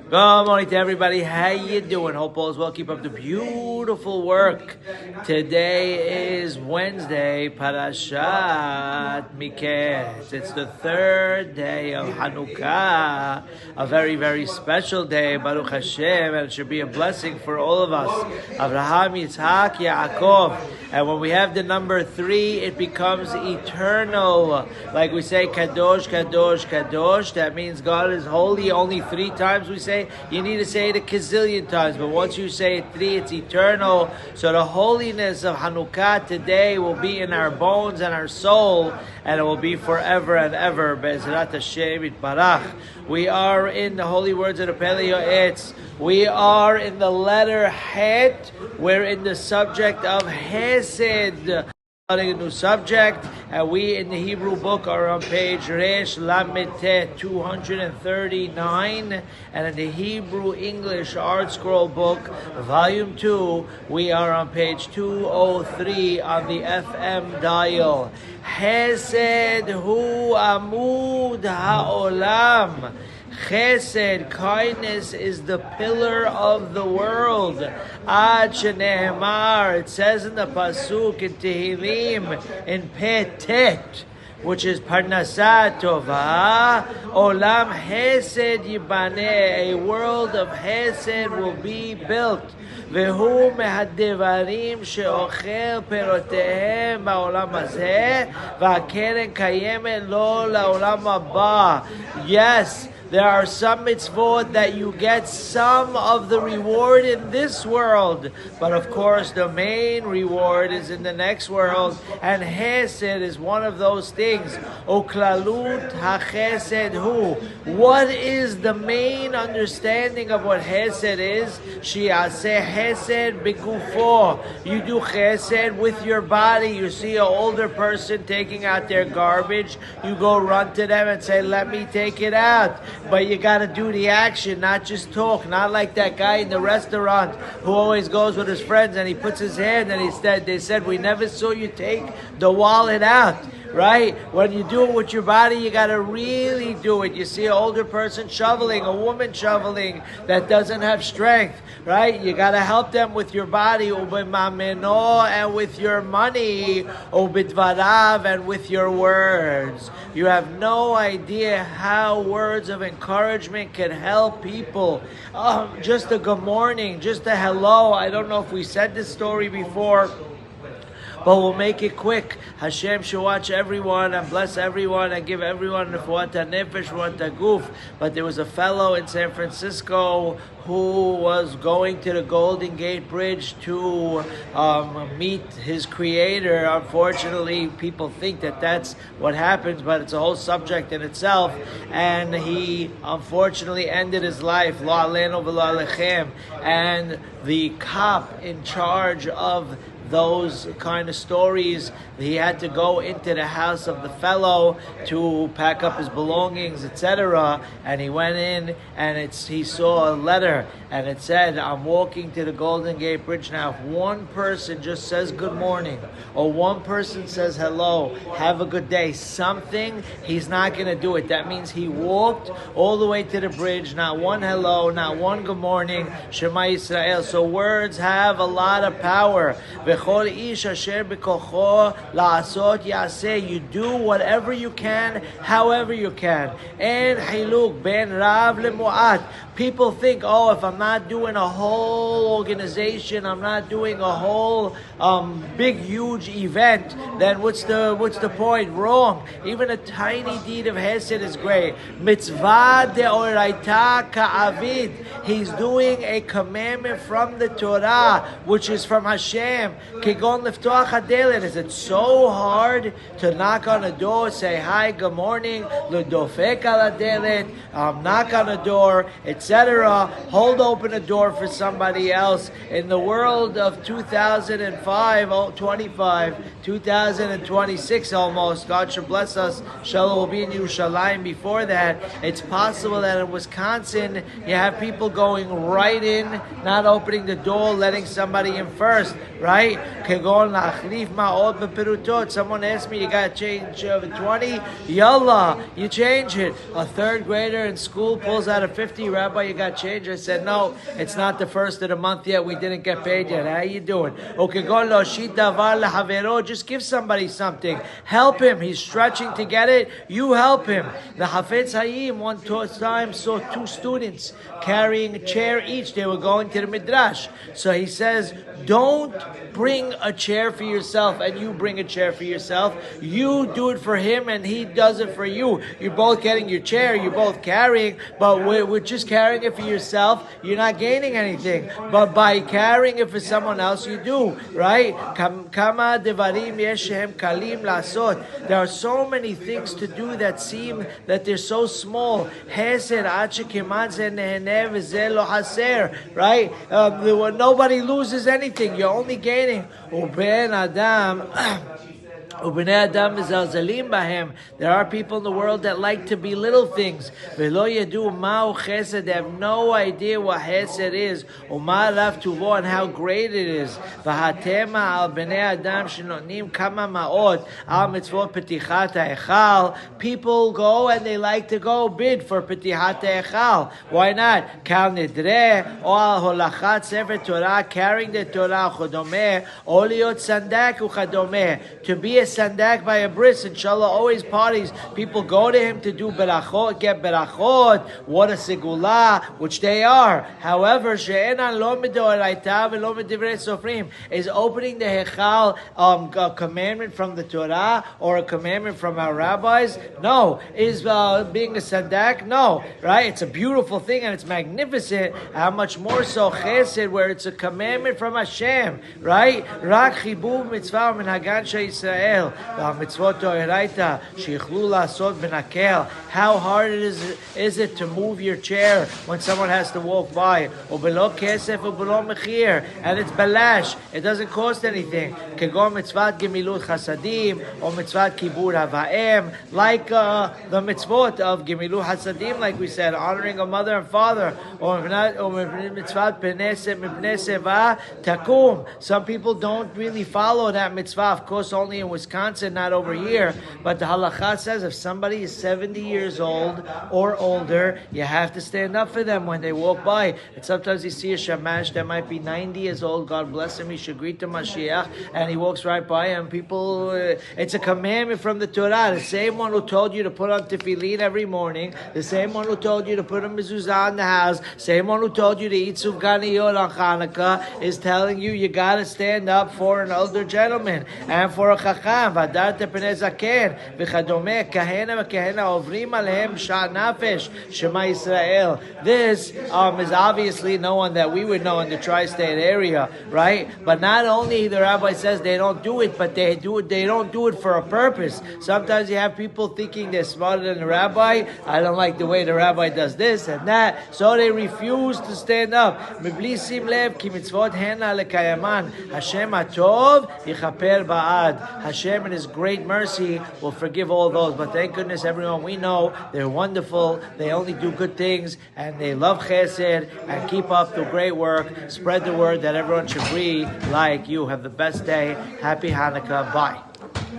Good morning to everybody. How you doing? Hope all is well. Keep up the beautiful work. Today is Wednesday, Parashat Miketz. It's the third day of Hanukkah, a very, very special day, Baruch Hashem, and it should be a blessing for all of us. Abraham, Yitzhak, Yaakov. And when we have the number 3, it becomes eternal. Like we say, Kadosh, Kadosh, Kadosh. That means God is holy. Only 3 times we say. You need to say it a gazillion times. But once you say it 3, it's eternal. So the holiness of Hanukkah today will be in our bones and our soul. And it will be forever and ever. Be'ezrat Hashem Yitbarach. We are in the holy words of the Pele Yoetz. We are in the letter Het. We're in the subject of hesed. A new subject, and we in the Hebrew book are on page Resh Lamed 239, and in the Hebrew English Art Scroll book, volume 2, we are on page 203 on the FM dial. Hesed hu amud ha'olam. Chesed, kindness, is the pillar of the world. Ad shenehemar, it says in the pasuk in Tehillim in Petet, which is Parnasat Tova, Olam Hesed Yibaneh, a world of Hesed will be built. Vehu mehadevarim sheochel perotehem ba'olam hazeh, va'keren kayemet lo la'olam haba. Yes, there are some mitzvot that you get some of the reward in this world. But of course, the main reward is in the next world. And hesed is one of those things. Oklalut ha-chesed hu. What is the main understanding of what hesed is? Shi'aseh hesed b'gufo. You do hesed with your body. You see an older person taking out their garbage. You go run to them and say, let me take it out. But you got to do the action, not just talk. Not like that guy in the restaurant who always goes with his friends and he puts his hand and they said, we never saw you take the wallet out. Right? When you do it with your body, you got to really do it. You see an older person shoveling, a woman shoveling that doesn't have strength. Right? You got to help them with your body, and with your money, and with your words. You have no idea how words of encouragement can help people. Just a good morning, just a hello. I don't know if we said this story before, but we'll make it quick. Hashem should watch everyone and bless everyone and give everyone Refuah nefesh, Refuah guf. But there was a fellow in San Francisco who was going to the Golden Gate Bridge to meet his creator. Unfortunately, people think that that's what happens, but it's a whole subject in itself. And he unfortunately ended his life. Lo aleinu v'lo alechem. And the cop in charge of those kind of stories, he had to go into the house of the fellow to pack up his belongings, etc. And he went in and he saw a letter and it said, I'm walking to the Golden Gate Bridge now. If one person just says good morning or one person says hello, have a good day, something, he's not going to do it. That means he walked all the way to the bridge, not one hello, not one good morning, Shema Yisrael. So words have a lot of power. You do whatever you can, however you can. And hiluk ben rav lemuat. People think, oh, if I'm not doing a whole organization, I'm not doing a whole big, huge event, then what's the point? Wrong. Even a tiny deed of hesed is great. Mitzvah deoraita ka'avid. He's doing a commandment from the Torah, which is from Hashem. Kigon liftoach hadelet. Is it so hard to knock on a door, say hi, good morning, l'dofek al hadelet, knock on a door, etc. Hold open a door for somebody else. In the world of 2026 almost, God should bless us. Shalom will be in Yerushalayim before that. It's possible that in Wisconsin, you have people going right in, not opening the door, letting somebody in first, right? כגון להחליף מעות בפירוטות. Someone asked me, you got to change 20? Yalla, you change it. A third grader in school pulls out a 50. Rabbi, you got change? I said, no, it's not the first of the month yet. We didn't get paid yet. How you doing? Just give somebody something. Help him. He's stretching to get it. You help him. The Hafetz Hayim one time saw two students carrying a chair each. They were going to the Midrash. So he says, don't bring a chair for yourself and you bring a chair for yourself. You do it for him and he does it for you. You're both getting your chair, you're both carrying, but we're just carrying it for yourself. You're not gaining anything. But by carrying it for someone else, you do, right? There are so many things to do that seem that they're so small. Hesed, right? Nobody loses anything. You're only gaining. There are people in the world that like to belittle things. They have no idea what hesed is, and how great it is. People go and they like to go bid for Petichat Echal. Why not? Carrying the Torah, to be a sandak by a bris, inshallah, always parties. People go to him to do berachot, get berachot, what a segula, which they are. However, is opening the hechal a commandment from the Torah or a commandment from our rabbis? No. Is being a sandak? No. Right? It's a beautiful thing and it's magnificent. How much more so chesed, where it's a commandment from Hashem, right? Rak chibub mitzvah min hagan Yisrael. How hard is it to move your chair when someone has to walk by? And it's balash. It doesn't cost anything. Like the mitzvot of Gemilut Hasadim, like we said, honoring a mother and father. Some people don't really follow that mitzvah. Of course, only in Wisconsin, not over here. But the halakha says if somebody is 70 years old or older, you have to stand up for them when they walk by. And sometimes you see a shamash that might be 90 years old, God bless him, he should greet the Mashiach, and he walks right by and people, it's a commandment from the Torah. The same one who told you to put on tefillin every morning, the same one who told you to put a mezuzah in the house, same one who told you to eat sufganiyot on Hanukkah, is telling you got to stand up for an older gentleman and for a chacham. V'adarta pnei zaken v'chadome kahena v'kahena ovrim alehem sha'at nafesh Shema Yisrael. This is obviously no one that we would know in the tri-state area, right? But not only the rabbi says they don't do it, but they do it. They don't do it for a purpose. Sometimes you have people thinking they're smarter than the rabbi. I don't like the way the rabbi does this and that, so they refuse to stand up. Mibli sim lev ki mitzvot hena lekayaman. Hashem atov yichaper ba'ad. Hashem in His great mercy will forgive all those. But thank goodness, everyone we know, they're wonderful. They only do good things and they love chesed and keep up the great work. Spread the word that everyone should be like you. Have the best day. Happy Hanukkah. Bye.